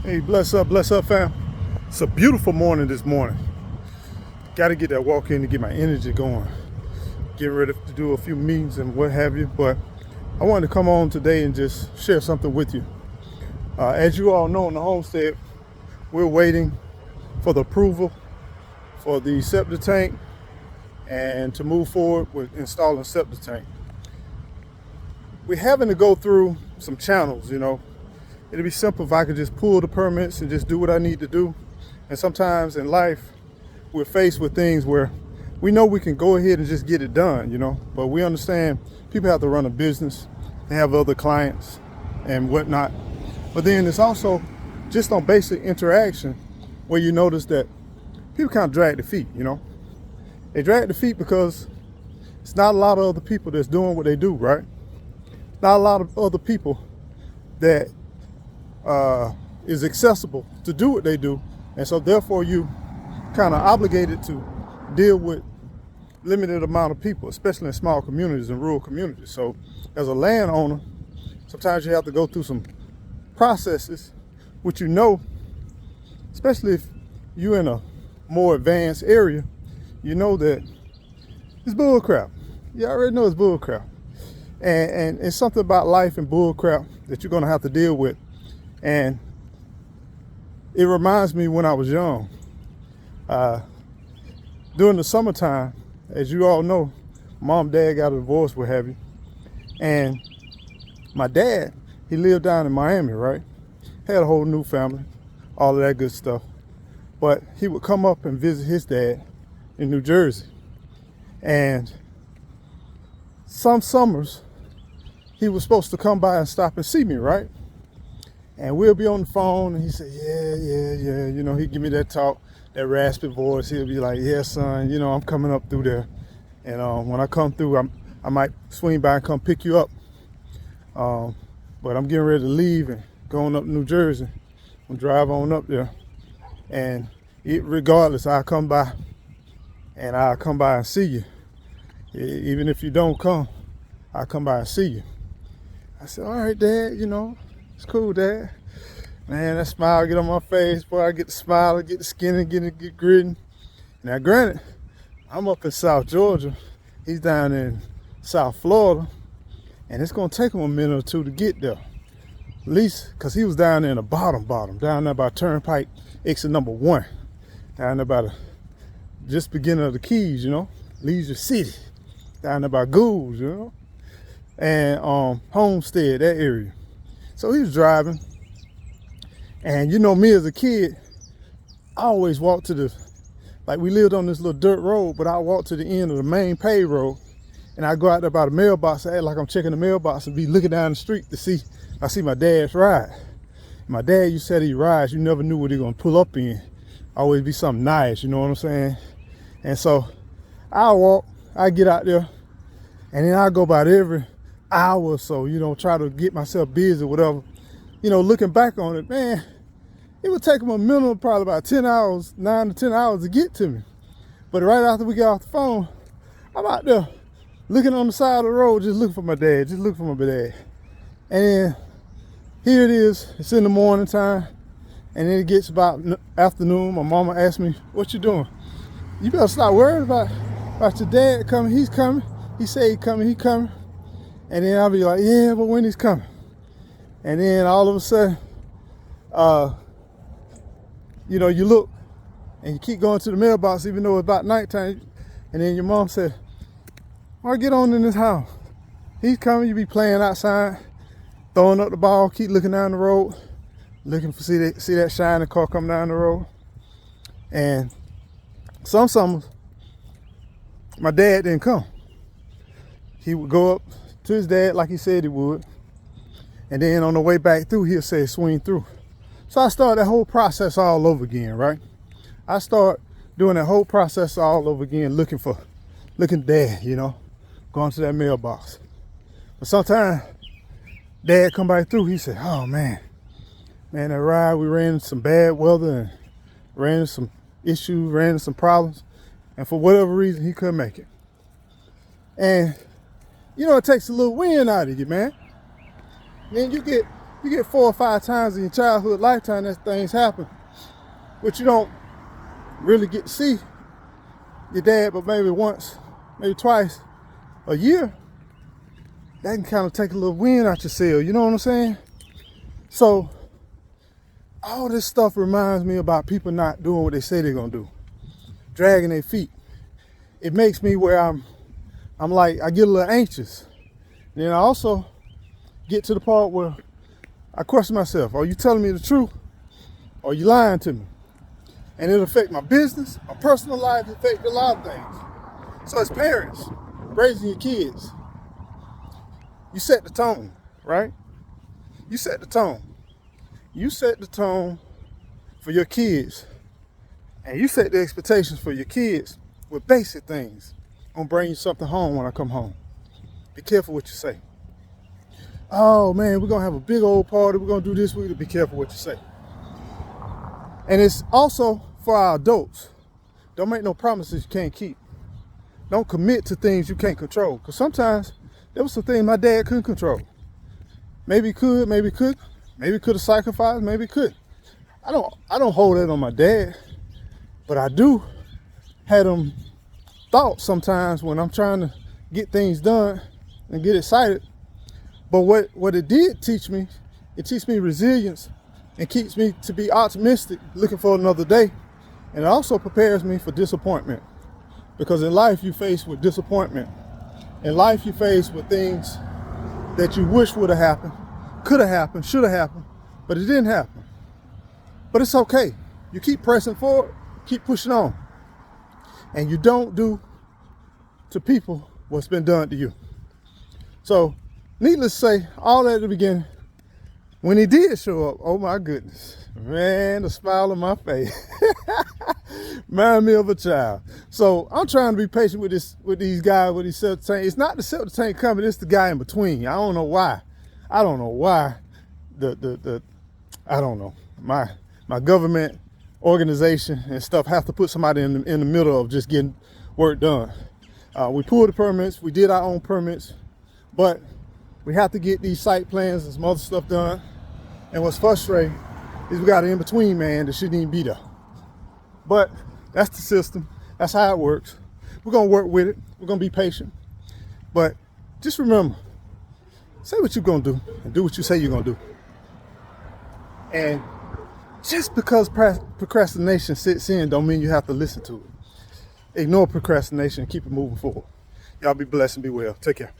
Hey, bless up, fam. It's a beautiful morning this morning. Got to get that walk in to get my energy going. Getting ready to do a few meetings and what have you. But I wanted to come on today and just share something with you. As you all know, in the homestead, we're waiting for the approval for the septic tank and to move forward with installing septic tank. We're having to go through some channels, It'd be simple if I could just pull the permits and just do what I need to do. And sometimes in life, we're faced with things where we know we can go ahead and just get it done, But we understand people have to run a business. They have other clients and whatnot. But then it's also just on basic interaction where you notice that people kind of drag their feet, They drag their feet because it's not a lot of other people that's doing what they do, right? Not a lot of other people that is accessible to do what they do, and so therefore you kind of obligated to deal with limited amount of people, especially in small communities and rural communities. So as a landowner, sometimes you have to go through some processes which especially if you're in a more advanced area, that it's bull crap. You already know it's bull crap, and it's something about life and bull crap that you're going to have to deal with. And it reminds me when I was young, during the summertime, as you all know, mom and dad got a divorce, what have you. And my dad, he lived down in Miami, right? Had a whole new family, all of that good stuff. But he would come up and visit his dad in New Jersey. And some summers, he was supposed to come by and stop and see me, right? And we'll be on the phone, and he said, yeah. He'd give me that talk, that raspy voice. He'll be like, yeah, son, I'm coming up through there. And when I come through, I might swing by and come pick you up. But I'm getting ready to leave and going up to New Jersey. I'm drive on up there. And regardless, I'll come by, and I'll come by and see you. Even if you don't come, I'll come by and see you. I said, all right, Dad, it's cool, Dad. Man, that smile get on my face, boy. I get the smile, I get the skin, and get gritting. Now, granted, I'm up in South Georgia. He's down in South Florida, and it's gonna take him a minute or two to get there. At least, cause he was down there in the bottom, down there by Turnpike exit number 1, down there by the just beginning of the Keys, Leisure City, down there by Goulds, and Homestead, that area. So he was driving, and me as a kid, I always walked to we lived on this little dirt road, but I walked to the end of the main paved road, and I go out there by the mailbox, I act like I'm checking the mailbox and be looking down the street to see, I see my dad's ride. My dad, you said he rides, you never knew what he gonna pull up in. Always be something nice, you know what I'm saying? And so I get out there, and then I go about every hour or so, try to get myself busy or whatever. Looking back on it, man, it would take them a minimum, probably about 10 hours, 9 to 10 hours to get to me. But right after we get off the phone, I'm out there looking on the side of the road, just looking for my dad, And then here it is, it's in the morning time, and then it gets about afternoon. My mama asked me, what you doing? You better stop worrying about your dad coming. He's coming. He said he coming. And then I'll be like, yeah, but when he's coming? And then all of a sudden, you look and you keep going to the mailbox even though it's about nighttime. And then your mom said, why get on in this house? He's coming. You be playing outside, throwing up the ball, keep looking down the road, looking for see that shiny car come down the road. And some summers, my dad didn't come. He would go up to his dad like he said he would, and then on the way back through, he'll say swing through. So I start that whole process all over again, right? I start doing that whole process all over again, looking dad, going to that mailbox. But sometimes dad come back through, he said, oh man, that ride, we ran into some bad weather and ran into some issues, ran into some problems, and for whatever reason, he couldn't make it. And it takes a little wind out of you, man. Then you get You get 4 or 5 times in your childhood lifetime that things happen, but you don't really get to see your dad but maybe once, maybe twice a year. That can kind of take a little wind out your sail, you know what I'm saying? So all this stuff reminds me about people not doing what they say they're gonna do, dragging their feet. It makes me where I'm like, I get a little anxious. And then I also get to the part where I question myself, are you telling me the truth or are you lying to me? And it'll affect my business, my personal life, it'll affect a lot of things. So as parents, raising your kids, you set the tone, right? You set the tone. You set the tone for your kids, and you set the expectations for your kids with basic things. I'm gonna bring you something home when I come home. Be careful what you say. Oh man, we're gonna have a big old party, we're gonna do this, we're gonna be careful what you say. And it's also for our adults. Don't make no promises you can't keep. Don't commit to things you can't control. Because sometimes there was some things my dad couldn't control. Maybe he could, maybe he couldn't. Maybe he could have sacrificed, maybe he couldn't. I don't hold that on my dad, but I do have them thoughts sometimes when I'm trying to get things done and get excited. But what it did teach me, it teaches me resilience and keeps me to be optimistic, looking for another day. And it also prepares me for disappointment. Because in life you face with disappointment. In life you face with things that you wish would have happened, could have happened, should have happened, but it didn't happen. But it's okay. You keep pressing forward, keep pushing on. And you don't do to people what's been done to you. So, needless to say, all that at the beginning, when he did show up, oh my goodness, man, the smile on my face. Remind me of a child. So I'm trying to be patient with these guys, with these septic tank. It's not the septic tank company, it's the guy in between. I don't know why. I don't know why I don't know. My government organization and stuff have to put somebody in the middle of just getting work done. We pulled the permits, we did our own permits, but we have to get these site plans and some other stuff done. And what's frustrating is we got an in-between man that shouldn't even be there. But that's the system. That's how it works. We're gonna work with it. We're gonna be patient. But just remember, say what you're gonna do and do what you say you're gonna do. And just because procrastination sits in don't mean you have to listen to it. Ignore procrastination and keep it moving forward. Y'all be blessed and be well. Take care.